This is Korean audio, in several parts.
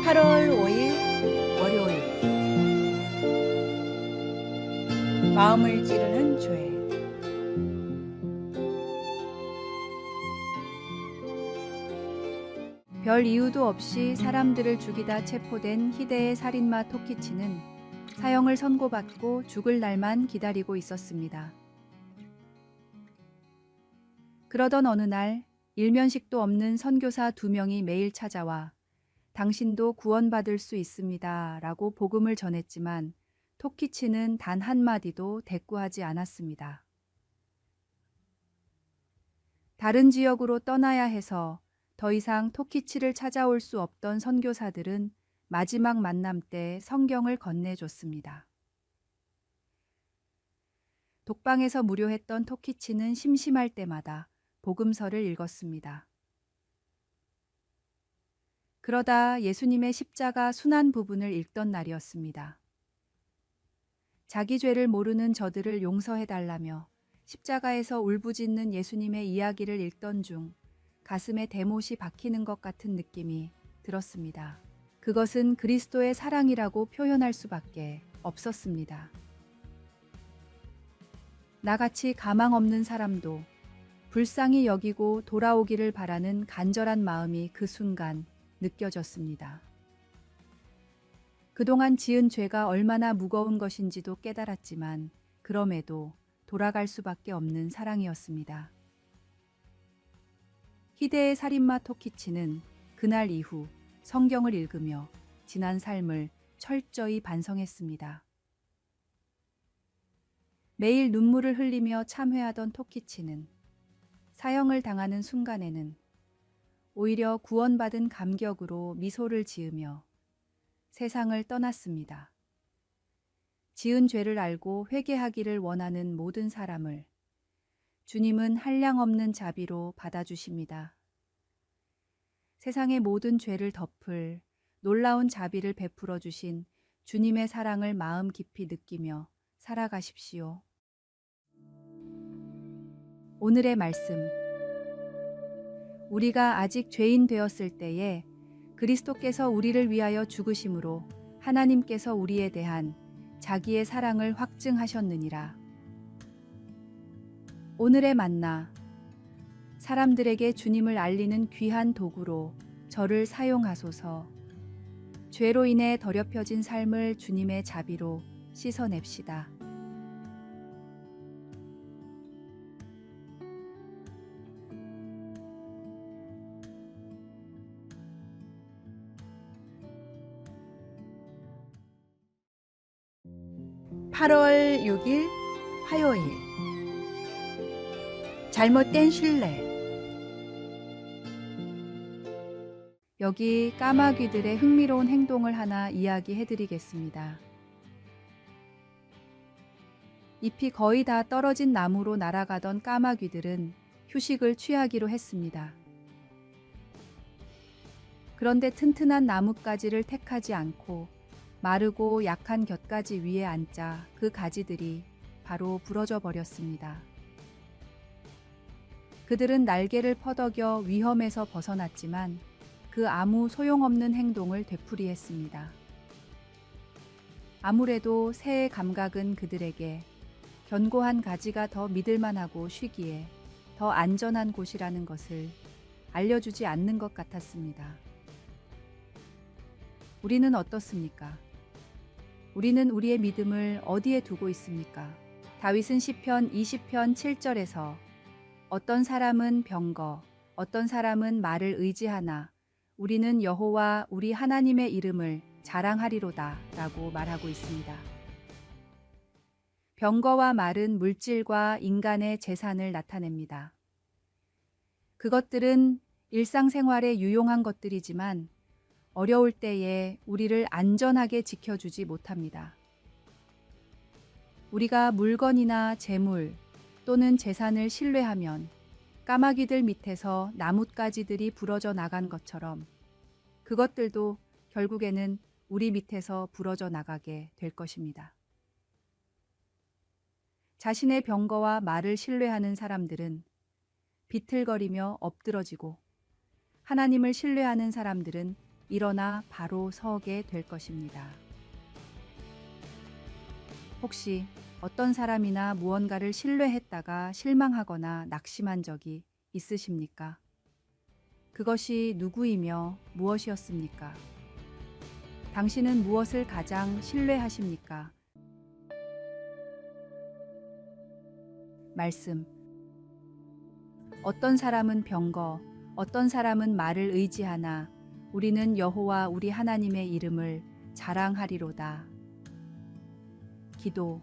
8월 5일 월요일. 마음을 찌르는 죄. 별 이유도 없이 사람들을 죽이다 체포된 희대의 살인마 토키치는 사형을 선고받고 죽을 날만 기다리고 있었습니다. 그러던 어느 날 일면식도 없는 선교사 2명이 매일 찾아와 당신도 구원받을 수 있습니다 라고 복음을 전했지만 토키치는 단 한마디도 대꾸하지 않았습니다. 다른 지역으로 떠나야 해서 더 이상 토키치를 찾아올 수 없던 선교사들은 마지막 만남 때 성경을 건네줬습니다. 독방에서 무료했던 토키치는 심심할 때마다 복음서를 읽었습니다. 그러다 예수님의 십자가 순환 부분을 읽던 날이었습니다. 자기 죄를 모르는 저들을 용서해달라며 십자가에서 울부짖는 예수님의 이야기를 읽던 중 가슴에 대못이 박히는 것 같은 느낌이 들었습니다. 그것은 그리스도의 사랑이라고 표현할 수밖에 없었습니다. 나같이 가망 없는 사람도 불쌍히 여기고 돌아오기를 바라는 간절한 마음이 그 순간 느껴졌습니다. 그동안 지은 죄가 얼마나 무거운 것인지도 깨달았지만 그럼에도 돌아갈 수밖에 없는 사랑이었습니다. 희대의 살인마 토키치는 그날 이후 성경을 읽으며 지난 삶을 철저히 반성했습니다. 매일 눈물을 흘리며 참회하던 토키치는 사형을 당하는 순간에는 오히려 구원받은 감격으로 미소를 지으며 세상을 떠났습니다. 지은 죄를 알고 회개하기를 원하는 모든 사람을 주님은 한량없는 자비로 받아주십니다. 세상의 모든 죄를 덮을 놀라운 자비를 베풀어 주신 주님의 사랑을 마음 깊이 느끼며 살아가십시오. 오늘의 말씀. 우리가 아직 죄인 되었을 때에 그리스도께서 우리를 위하여 죽으심으로 하나님께서 우리에 대한 자기의 사랑을 확증하셨느니라. 오늘의 만나. 사람들에게 주님을 알리는 귀한 도구로 저를 사용하소서. 죄로 인해 더럽혀진 삶을 주님의 자비로 씻어냅시다. (8월 6일) 화요일. 잘못된 신뢰. 여기 까마귀들의 흥미로운 행동을 하나 이야기해드리겠습니다. 잎이 거의 다 떨어진 나무로 날아가던 까마귀들은 휴식을 취하기로 했습니다. 그런데 튼튼한 나뭇가지를 택하지 않고 마르고 약한 곁가지 위에 앉자 그 가지들이 바로 부러져 버렸습니다. 그들은 날개를 퍼덕여 위험에서 벗어났지만 그 아무 소용없는 행동을 되풀이했습니다. 아무래도 새의 감각은 그들에게 견고한 가지가 더 믿을만하고 쉬기에 더 안전한 곳이라는 것을 알려주지 않는 것 같았습니다. 우리는 어떻습니까? 우리는 우리의 믿음을 어디에 두고 있습니까? 다윗은 시편 20편 7절에서 어떤 사람은 병거, 어떤 사람은 말을 의지하나 우리는 여호와 우리 하나님의 이름을 자랑하리로다 라고 말하고 있습니다. 병거와 말은 물질과 인간의 재산을 나타냅니다. 그것들은 일상생활에 유용한 것들이지만 어려울 때에 우리를 안전하게 지켜주지 못합니다. 우리가 물건이나 재물 또는 재산을 신뢰하면 까마귀들 밑에서 나뭇가지들이 부러져 나간 것처럼 그것들도 결국에는 우리 밑에서 부러져 나가게 될 것입니다. 자신의 병거와 말을 신뢰하는 사람들은 비틀거리며 엎드러지고 하나님을 신뢰하는 사람들은 일어나 바로 서게 될 것입니다. 혹시 어떤 사람이나 무언가를 신뢰했다가 실망하거나 낙심한 적이 있으십니까? 그것이 누구이며 무엇이었습니까? 당신은 무엇을 가장 신뢰하십니까? 말씀. 어떤 사람은 병거, 어떤 사람은 말을 의지하나 우리는 여호와 우리 하나님의 이름을 자랑하리로다. 기도.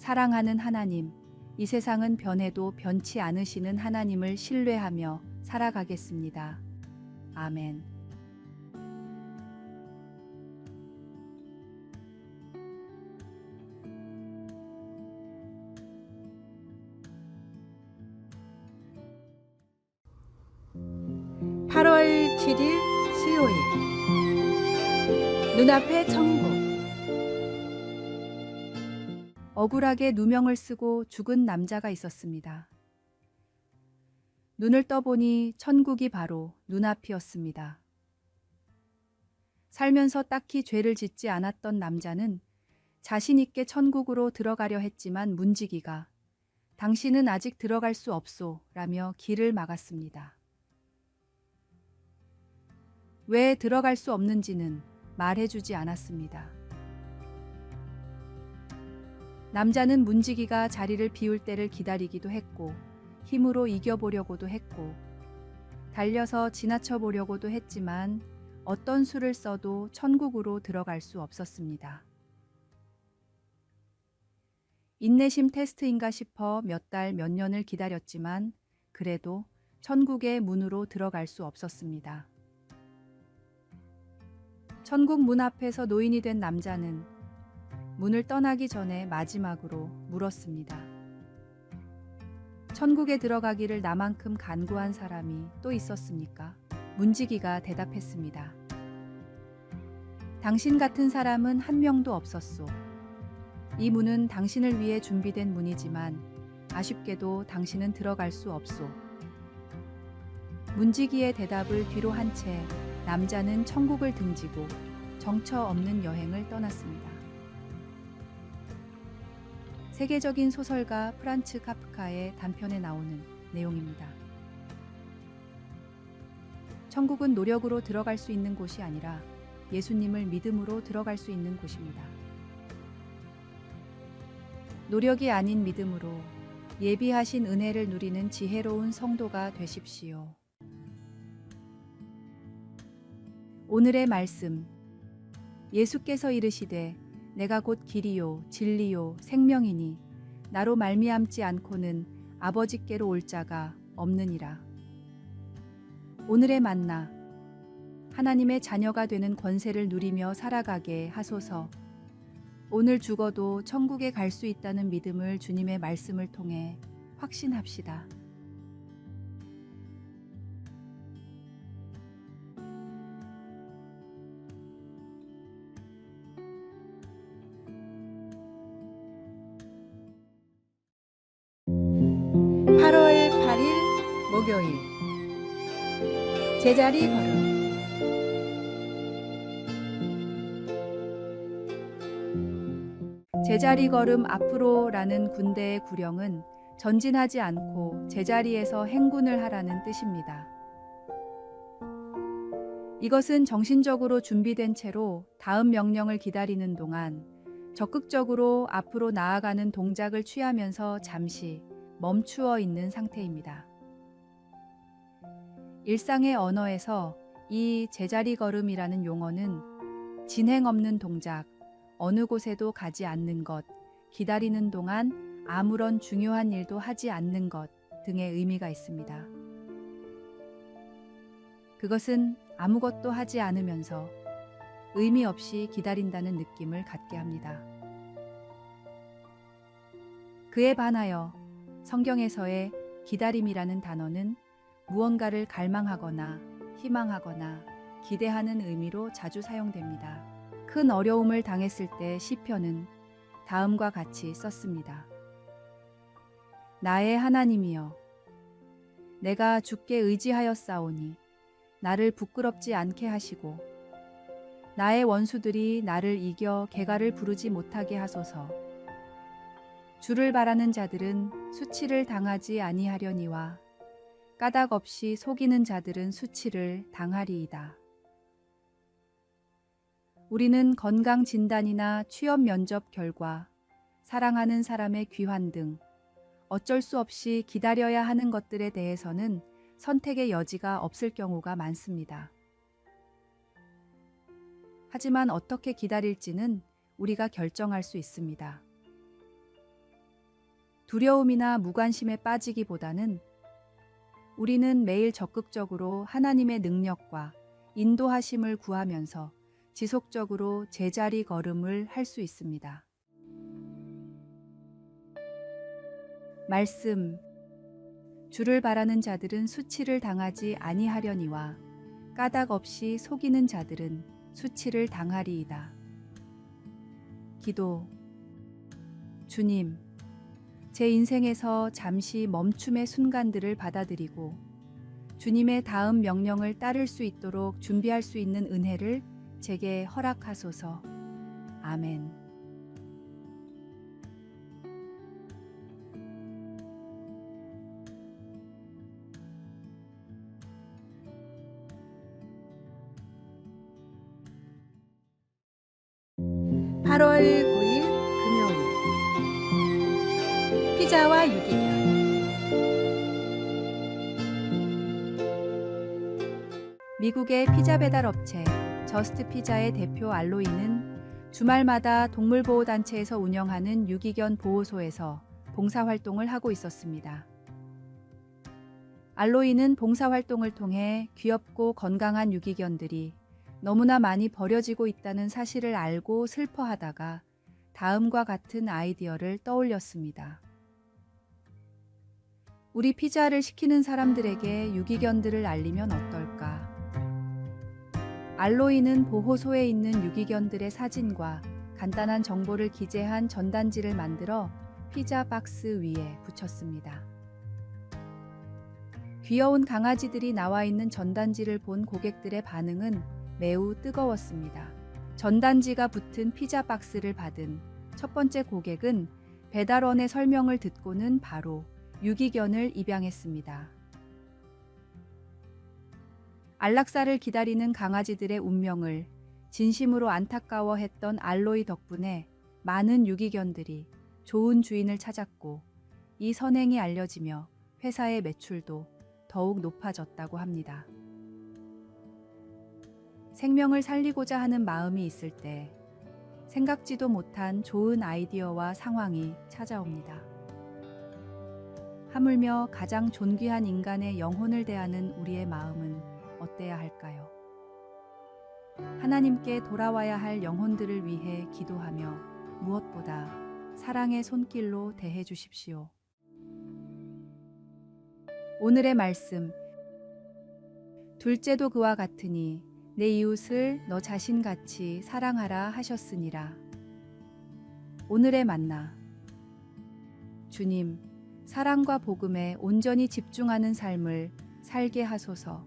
사랑하는 하나님, 이 세상은 변해도 변치 않으시는 하나님을 신뢰하며 살아가겠습니다. 아멘. (8월 7일) 수요일. 눈앞에 천국. 억울하게 누명을 쓰고 죽은 남자가 있었습니다. 눈을 떠보니 천국이 바로 눈앞이었습니다. 살면서 딱히 죄를 짓지 않았던 남자는 자신 있게 천국으로 들어가려 했지만 문지기가 당신은 아직 들어갈 수 없소 라며 길을 막았습니다. 왜 들어갈 수 없는지는 말해주지 않았습니다. 남자는 문지기가 자리를 비울 때를 기다리기도 했고 힘으로 이겨보려고도 했고 달려서 지나쳐 보려고도 했지만 어떤 수를 써도 천국으로 들어갈 수 없었습니다. 인내심 테스트인가 싶어 몇 달, 몇 년을 기다렸지만 그래도 천국의 문으로 들어갈 수 없었습니다. 천국 문 앞에서 노인이 된 남자는 문을 떠나기 전에 마지막으로 물었습니다. 천국에 들어가기를 나만큼 간구한 사람이 또 있었습니까? 문지기가 대답했습니다. 당신 같은 사람은 한 명도 없었소. 이 문은 당신을 위해 준비된 문이지만 아쉽게도 당신은 들어갈 수 없소. 문지기의 대답을 뒤로 한 채 남자는 천국을 등지고 정처 없는 여행을 떠났습니다. 세계적인 소설가 프란츠 카프카의 단편에 나오는 내용입니다. 천국은 노력으로 들어갈 수 있는 곳이 아니라 예수님을 믿음으로 들어갈 수 있는 곳입니다. 노력이 아닌 믿음으로 예비하신 은혜를 누리는 지혜로운 성도가 되십시오. 오늘의 말씀. 예수께서 이르시되 내가 곧 길이요 진리요 생명이니 나로 말미암지 않고는 아버지께로 올 자가 없느니라. 오늘의 만나. 하나님의 자녀가 되는 권세를 누리며 살아가게 하소서. 오늘 죽어도 천국에 갈 수 있다는 믿음을 주님의 말씀을 통해 확신합시다. (8월 8일) 목요일. 제자리 걸음. 제자리 걸음 앞으로라는 군대의 구령은 전진하지 않고 제자리에서 행군을 하라는 뜻입니다. 이것은 정신적으로 준비된 채로 다음 명령을 기다리는 동안 적극적으로 앞으로 나아가는 동작을 취하면서 잠시 멈추어 있는 상태입니다. 일상의 언어에서 이 제자리 걸음이라는 용어는 진행 없는 동작, 어느 곳에도 가지 않는 것, 기다리는 동안 아무런 중요한 일도 하지 않는 것 등의 의미가 있습니다. 그것은 아무것도 하지 않으면서 의미 없이 기다린다는 느낌을 갖게 합니다. 그에 반하여 성경에서의 기다림이라는 단어는 무언가를 갈망하거나 희망하거나 기대하는 의미로 자주 사용됩니다. 큰 어려움을 당했을 때 시편은 다음과 같이 썼습니다. 나의 하나님이여, 내가 주께 의지하였사오니 나를 부끄럽지 않게 하시고 나의 원수들이 나를 이겨 개가를 부르지 못하게 하소서. 주를 바라는 자들은 수치를 당하지 아니하려니와 까닭 없이 속이는 자들은 수치를 당하리이다. 우리는 건강 진단이나 취업 면접 결과, 사랑하는 사람의 귀환 등 어쩔 수 없이 기다려야 하는 것들에 대해서는 선택의 여지가 없을 경우가 많습니다. 하지만 어떻게 기다릴지는 우리가 결정할 수 있습니다. 두려움이나 무관심에 빠지기보다는 우리는 매일 적극적으로 하나님의 능력과 인도하심을 구하면서 지속적으로 제자리 걸음을 할 수 있습니다. 말씀, 주를 바라는 자들은 수치를 당하지 아니하려니와 까닭 없이 속이는 자들은 수치를 당하리이다. 기도, 주님, 제 인생에서 잠시 멈춤의 순간들을 받아들이고 주님의 다음 명령을 따를 수 있도록 준비할 수 있는 은혜를 제게 허락하소서. 아멘. 8월 9일 금요일 피자와 유기견. 미국의 피자 배달 업체 저스트 피자의 대표 알로이는 주말마다 동물보호단체에서 운영하는 유기견 보호소에서 봉사활동을 하고 있었습니다. 알로이는 봉사활동을 통해 귀엽고 건강한 유기견들이 너무나 많이 버려지고 있다는 사실을 알고 슬퍼하다가 다음과 같은 아이디어를 떠올렸습니다. 우리 피자를 시키는 사람들에게 유기견들을 알리면 어떨까? 알로이는 보호소에 있는 유기견들의 사진과 간단한 정보를 기재한 전단지를 만들어 피자 박스 위에 붙였습니다. 귀여운 강아지들이 나와 있는 전단지를 본 고객들의 반응은 매우 뜨거웠습니다. 전단지가 붙은 피자 박스를 받은 첫 번째 고객은 배달원의 설명을 듣고는 바로 유기견을 입양했습니다. 안락사를 기다리는 강아지들의 운명을 진심으로 안타까워했던 알로이 덕분에 많은 유기견들이 좋은 주인을 찾았고 이 선행이 알려지며 회사의 매출도 더욱 높아졌다고 합니다. 생명을 살리고자 하는 마음이 있을 때 생각지도 못한 좋은 아이디어와 상황이 찾아옵니다. 하물며 가장 존귀한 인간의 영혼을 대하는 우리의 마음은 어때야 할까요? 하나님께 돌아와야 할 영혼들을 위해 기도하며 무엇보다 사랑의 손길로 대해 주십시오. 오늘의 말씀, 둘째도 그와 같으니 내 이웃을 너 자신같이 사랑하라 하셨으니라. 오늘의 만나, 주님, 사랑과 복음에 온전히 집중하는 삶을 살게 하소서.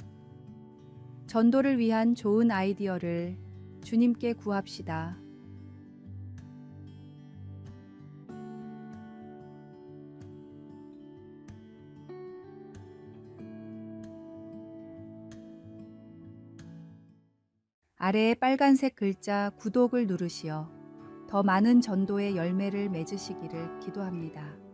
전도를 위한 좋은 아이디어를 주님께 구합시다. 아래에 빨간색 글자 구독을 누르시어 더 많은 전도의 열매를 맺으시기를 기도합니다.